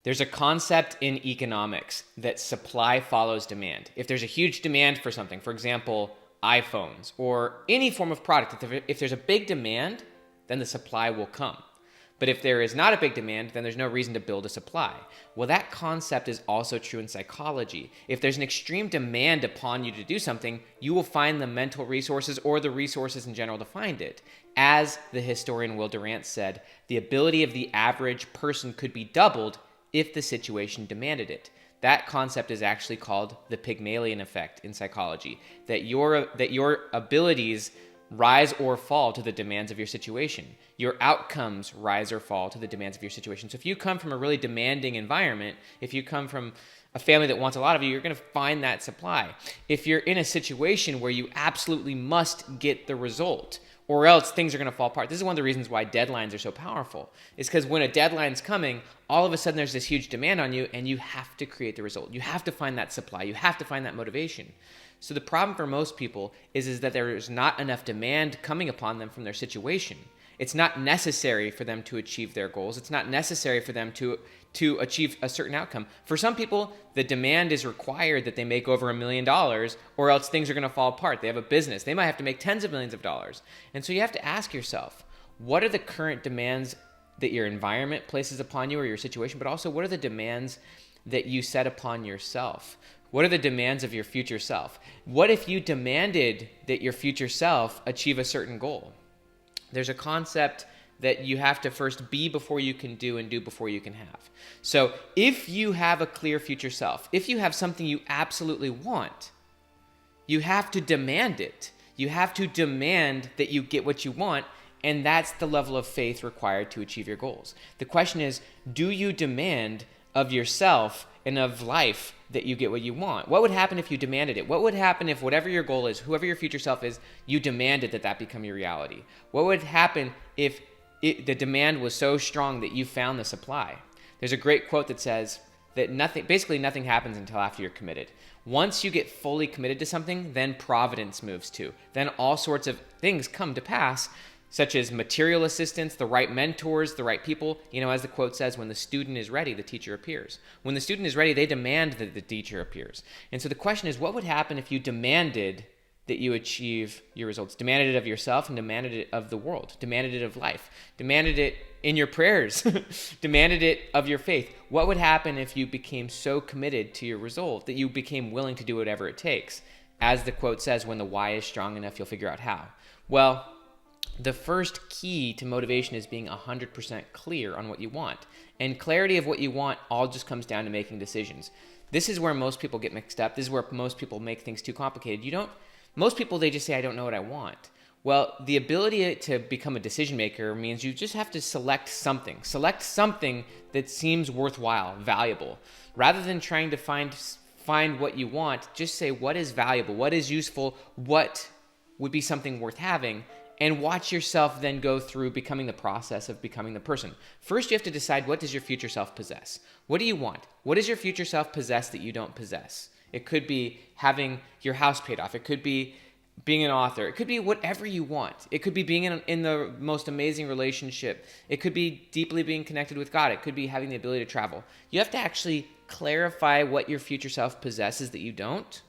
There's a concept in economics that supply follows demand. If there's a huge demand for something, for example, iPhones or any form of product, if there's a big demand, then the supply will come. But if there is not a big demand, then there's no reason to build a supply. Well, that concept is also true in psychology. If there's an extreme demand upon you to do something, you will find the mental resources or the resources in general to find it. As the historian Will Durant said, the ability of the average person could be doubled if the situation demanded it. That concept is actually called the Pygmalion effect in psychology, that your abilities rise or fall to the demands of your situation. Your outcomes rise or fall to the demands of your situation. So if you come from a really demanding environment, if you come from a family that wants a lot of you, you're going to find that supply. If you're in a situation where you absolutely must get the result, or else things are going to fall apart. This is one of the reasons why deadlines are so powerful. It's because when a deadline's coming, all of a sudden there's this huge demand on you, and you have to create the result. You have to find that supply. You have to find that motivation. So the problem for most people is that there is not enough demand coming upon them from their situation. It's not necessary for them to achieve their goals. It's not necessary for them to achieve a certain outcome. For some people, the demand is required that they make over $1 million, or else things are going to fall apart. They have a business. They might have to make tens of millions of dollars. And so you have to ask yourself, what are the current demands that your environment places upon you or your situation, but also what are the demands that you set upon yourself? What are the demands of your future self? What if you demanded that your future self achieve a certain goal? There's a concept that you have to first be before you can do and do before you can have. So if you have a clear future self, if you have something you absolutely want, you have to demand it. You have to demand that you get what you want, and that's the level of faith required to achieve your goals. The question is, do you demand of yourself and of life that you get what you want? What would happen if you demanded it? What would happen if whatever your goal is, whoever your future self is, you demanded that become your reality? What would happen if the demand was so strong that you found the supply? There's a great quote that says that basically nothing happens until after you're committed. Once you get fully committed to something, then providence moves too. Then all sorts of things come to pass, such as material assistance, the right mentors, the right people. As the quote says, when the student is ready, the teacher appears. When the student is ready, they demand that the teacher appears. And so the question is, what would happen if you demanded that you achieve your results? Demanded it of yourself and demanded it of the world, demanded it of life, demanded it in your prayers, demanded it of your faith. What would happen if you became so committed to your result that you became willing to do whatever it takes? As the quote says, when the why is strong enough, you'll figure out how. Well, the first key to motivation is being 100% clear on what you want. And clarity of what you want all just comes down to making decisions. This is where most people get mixed up. This is where most people make things too complicated. Most people, they just say, I don't know what I want. Well, the ability to become a decision maker means you just have to select something. Select something that seems worthwhile, valuable. Rather than trying to find what you want, just say what is valuable, what is useful, what would be something worth having, and watch yourself then go through becoming the process of becoming the person. First, you have to decide, what does your future self possess? What do you want? What does your future self possess that you don't possess? It could be having your house paid off. It could be being an author. It could be whatever you want. It could be being in the most amazing relationship. It could be deeply being connected with God. It could be having the ability to travel. You have to actually clarify what your future self possesses that you don't.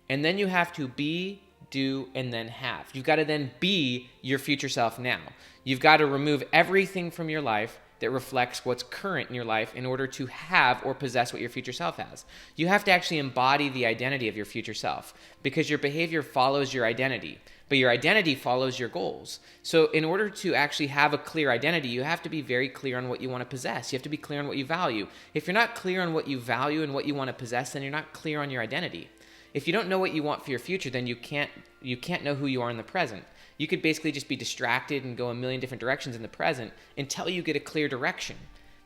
And then you have to be, do, and then have. You've got to then be your future self now. You've got to remove everything from your life that reflects what's current in your life in order to have or possess what your future self has. You have to actually embody the identity of your future self, because your behavior follows your identity, but your identity follows your goals. So in order to actually have a clear identity, you have to be very clear on what you want to possess. You have to be clear on what you value. If you're not clear on what you value and what you want to possess, then you're not clear on your identity. If you don't know what you want for your future, then you can't know who you are in the present. You could basically just be distracted and go a million different directions in the present until you get a clear direction.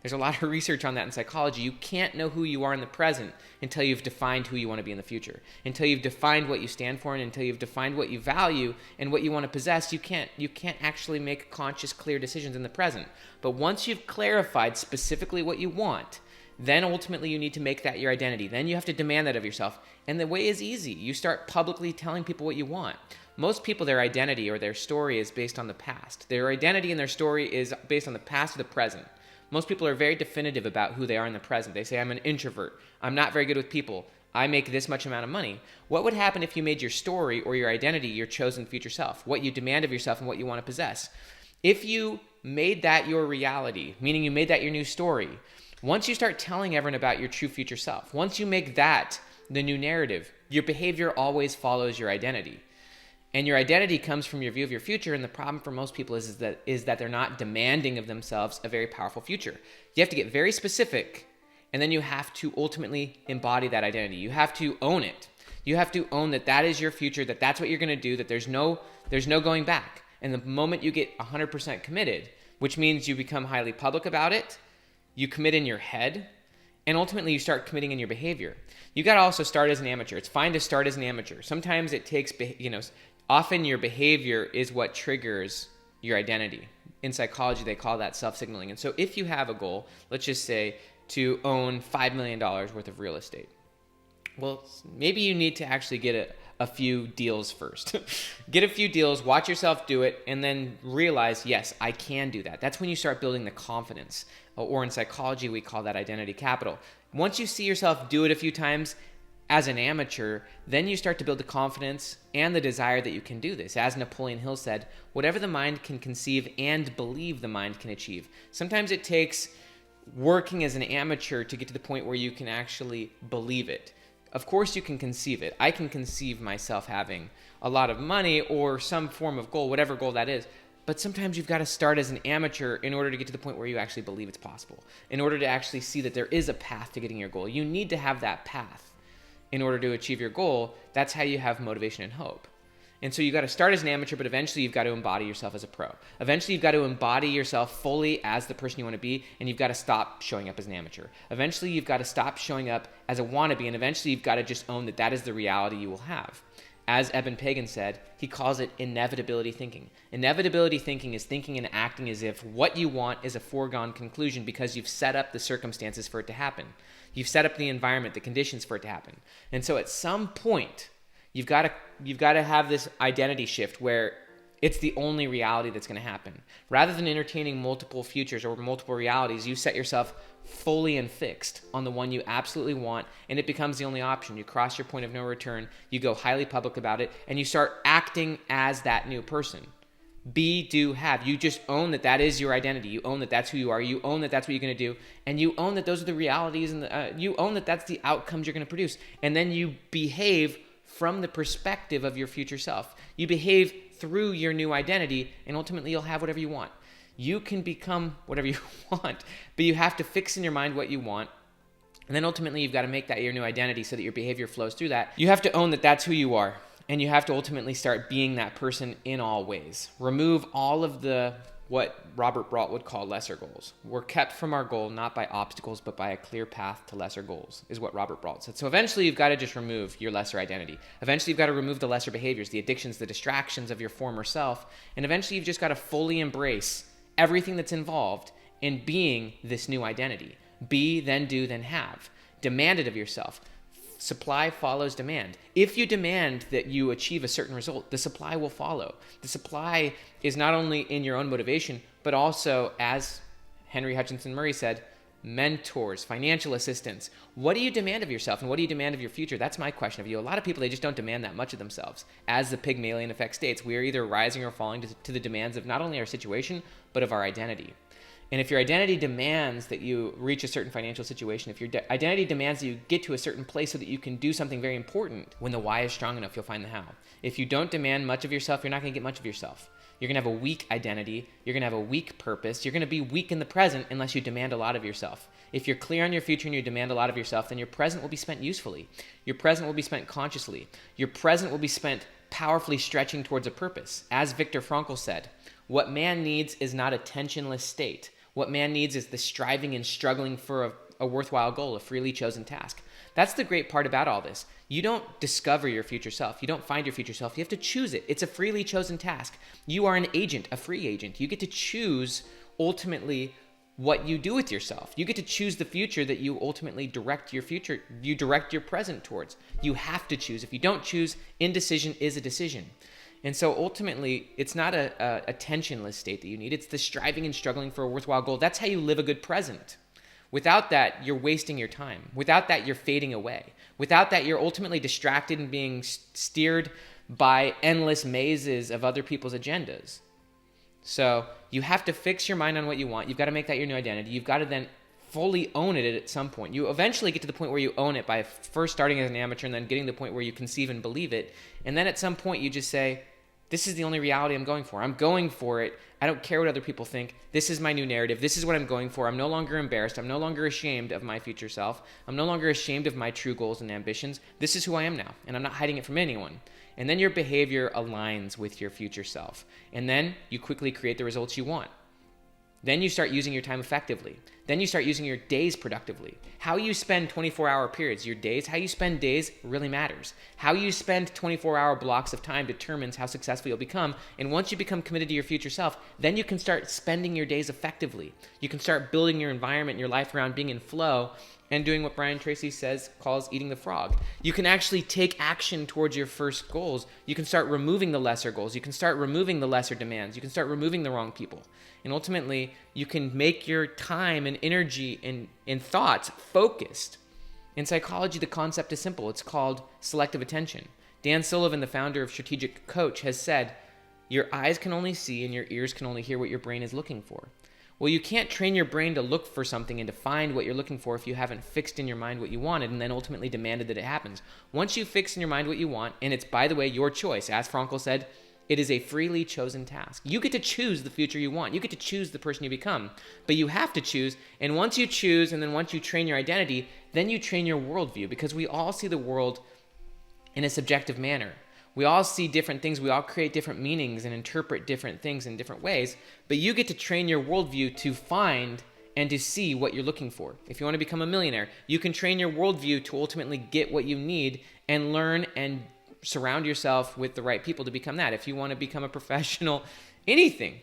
There's a lot of research on that in psychology. You can't know who you are in the present until you've defined who you want to be in the future. Until you've defined what you stand for, and until you've defined what you value and what you want to possess, you can't actually make conscious, clear decisions in the present. But once you've clarified specifically what you want, then ultimately you need to make that your identity. Then you have to demand that of yourself. And the way is easy. You start publicly telling people what you want. Most people, their identity or their story is based on the past. Their identity and their story is based on the past or the present. Most people are very definitive about who they are in the present. They say, I'm an introvert. I'm not very good with people. I make this much amount of money. What would happen if you made your story or your identity your chosen future self, what you demand of yourself and what you want to possess? If you made that your reality, meaning you made that your new story, once you start telling everyone about your true future self, once you make that the new narrative, your behavior always follows your identity. And your identity comes from your view of your future, and the problem for most people is that they're not demanding of themselves a very powerful future. You have to get very specific, and then you have to ultimately embody that identity. You have to own it. You have to own that that is your future, that that's what you're going to do, that there's no going back. And the moment you get 100% committed, which means you become highly public about it, you commit in your head, and ultimately you start committing in your behavior. You got to also start as an amateur. It's fine to start as an amateur. Sometimes it takes, often your behavior is what triggers your identity. In psychology, they call that self-signaling. And so if you have a goal, let's just say to own $5 million worth of real estate, well, maybe you need to actually get a few deals first. Get a few deals, watch yourself do it, and then realize, yes, I can do that. That's when you start building the confidence. Or in psychology, we call that identity capital. Once you see yourself do it a few times as an amateur, then you start to build the confidence and the desire that you can do this. As Napoleon Hill said, whatever the mind can conceive and believe the mind can achieve. Sometimes it takes working as an amateur to get to the point where you can actually believe it. Of course you can conceive it. I can conceive myself having a lot of money or some form of goal, whatever goal that is. But sometimes you've got to start as an amateur in order to get to the point where you actually believe it's possible. In order to actually see that there is a path to getting your goal. You need to have that path in order to achieve your goal. That's how you have motivation and hope. And so you got to start as an amateur, but eventually you've got to embody yourself as a pro. Eventually you've got to embody yourself fully as the person you want to be, and you've got to stop showing up as an amateur. Eventually you've got to stop showing up as a wannabe, and eventually you've got to just own that that is the reality you will have. As Eben Pagan said, he calls it inevitability thinking. Inevitability thinking is thinking and acting as if what you want is a foregone conclusion because you've set up the circumstances for it to happen. You've set up the environment, the conditions for it to happen. And so at some point, you've got to have this identity shift where it's the only reality that's going to happen. Rather than entertaining multiple futures or multiple realities, you set yourself fully and fixed on the one you absolutely want, and it becomes the only option. You cross your point of no return, you go highly public about it, and you start acting as that new person. Be, do, have. You just own that that is your identity. You own that that's who you are. You own that that's what you're going to do. And you own that those are the realities, and you own that that's the outcomes you're going to produce. And then you behave from the perspective of your future self. You behave through your new identity, and ultimately you'll have whatever you want. You can become whatever you want, but you have to fix in your mind what you want. And then ultimately you've got to make that your new identity so that your behavior flows through that. You have to own that that's who you are. And you have to ultimately start being that person in all ways. Remove all of the, what Robert Brault would call lesser goals. We're kept from our goal not by obstacles, but by a clear path to lesser goals, is what Robert Brault said. So eventually you've got to just remove your lesser identity. Eventually you've got to remove the lesser behaviors, the addictions, the distractions of your former self. And eventually you've just got to fully embrace everything that's involved in being this new identity. Be, then do, then have. Demand it of yourself. Supply follows demand. If you demand that you achieve a certain result, the supply will follow. The supply is not only in your own motivation, but also, as Henry Hutchinson Murray said, mentors, financial assistance. What do you demand of yourself, and what do you demand of your future? That's my question of you. A lot of people, they just don't demand that much of themselves. As the Pygmalion effect states, we are either rising or falling to the demands of not only our situation, but of our identity. And if your identity demands that you reach a certain financial situation, if your identity demands that you get to a certain place so that you can do something very important, when the why is strong enough, you'll find the how. If you don't demand much of yourself, you're not going to get much of yourself. You're going to have a weak identity. You're going to have a weak purpose. You're going to be weak in the present unless you demand a lot of yourself. If you're clear on your future and you demand a lot of yourself, then your present will be spent usefully. Your present will be spent consciously. Your present will be spent powerfully stretching towards a purpose. As Viktor Frankl said, what man needs is not a tensionless state. What man needs is the striving and struggling for a worthwhile goal, a freely chosen task. That's the great part about all this. You don't discover your future self. You don't find your future self. You have to choose it. It's a freely chosen task. You are an agent, a free agent. You get to choose ultimately what you do with yourself. You get to choose the future that you ultimately direct your future, you direct your present towards. You have to choose. If you don't choose, indecision is a decision. And so ultimately, it's not a tensionless state that you need. It's the striving and struggling for a worthwhile goal. That's how you live a good present. Without that, you're wasting your time. Without that, you're fading away. Without that, you're ultimately distracted and being steered by endless mazes of other people's agendas. So you have to fix your mind on what you want. You've got to make that your new identity. You've got to then fully own it at some point. You eventually get to the point where you own it by first starting as an amateur and then getting to the point where you conceive and believe it. And then at some point you just say, this is the only reality I'm going for. I'm going for it. I don't care what other people think. This is my new narrative. This is what I'm going for. I'm no longer embarrassed. I'm no longer ashamed of my future self. I'm no longer ashamed of my true goals and ambitions. This is who I am now, and I'm not hiding it from anyone. And then your behavior aligns with your future self. And then you quickly create the results you want. Then you start using your time effectively. Then you start using your days productively. How you spend 24-hour periods, your days, how you spend days really matters. How you spend 24-hour blocks of time determines how successful you'll become. And once you become committed to your future self, then you can start spending your days effectively. You can start building your environment and your life around being in flow and doing what Brian Tracy calls eating the frog. You can actually take action towards your first goals. You can start removing the lesser goals. You can start removing the lesser demands. You can start removing the wrong people. And ultimately, you can make your time and energy and thoughts focused. In psychology, the concept is simple. It's called selective attention. Dan Sullivan, the founder of Strategic Coach, has said, your eyes can only see and your ears can only hear what your brain is looking for. Well, you can't train your brain to look for something and to find what you're looking for if you haven't fixed in your mind what you wanted and then ultimately demanded that it happens. Once you fix in your mind what you want, and it's, by the way, your choice, as Frankl said, it is a freely chosen task. You get to choose the future you want. You get to choose the person you become. But you have to choose, and once you choose and then once you train your identity, then you train your worldview, because we all see the world in a subjective manner. We all see different things. We all create different meanings and interpret different things in different ways. But you get to train your worldview to find and to see what you're looking for. If you want to become a millionaire, you can train your worldview to ultimately get what you need and learn and surround yourself with the right people to become that. If you want to become a professional, anything.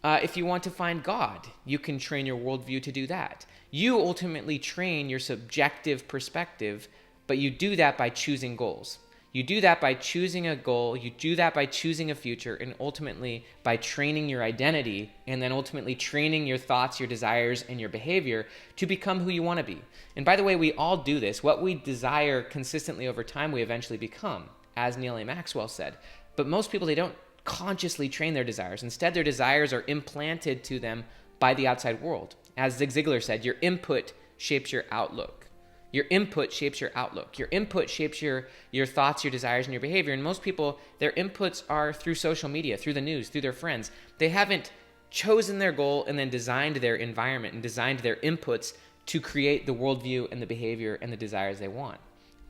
If you want to find God, you can train your worldview to do that. You ultimately train your subjective perspective, but you do that by choosing goals. You do that by choosing a goal, you do that by choosing a future, and ultimately by training your identity, and then ultimately training your thoughts, your desires, and your behavior to become who you want to be. And by the way, we all do this. What we desire consistently over time, we eventually become, as Neil A. Maxwell said. But most people, they don't consciously train their desires. Instead, their desires are implanted to them by the outside world. As Zig Ziglar said, your input shapes your outlook. Your input shapes your outlook. Your input shapes your thoughts, your desires, and your behavior. And most people, their inputs are through social media, through the news, through their friends. They haven't chosen their goal and then designed their environment and designed their inputs to create the worldview and the behavior and the desires they want.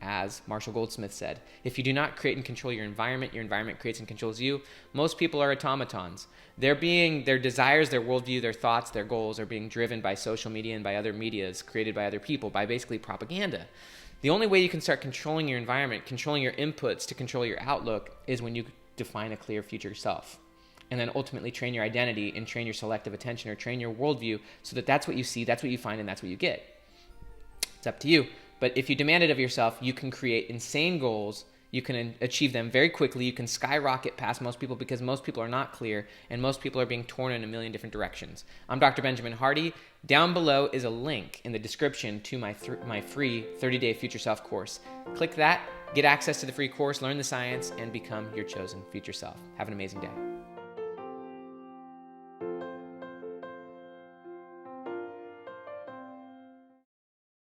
As Marshall Goldsmith said, if you do not create and control your environment creates and controls you. Most people are automatons. Their desires, their worldview, their thoughts, their goals are being driven by social media and by other medias created by other people, by basically propaganda. The only way you can start controlling your environment, controlling your inputs to control your outlook, is when you define a clear future self. And then ultimately train your identity and train your selective attention or train your worldview so that that's what you see, that's what you find, and that's what you get. It's up to you. But if you demand it of yourself, you can create insane goals. You can achieve them very quickly. You can skyrocket past most people because most people are not clear and most people are being torn in a million different directions. I'm Dr. Benjamin Hardy. Down below is a link in the description to my free 30-day Future Self course. Click that, get access to the free course, learn the science, and become your chosen future self. Have an amazing day.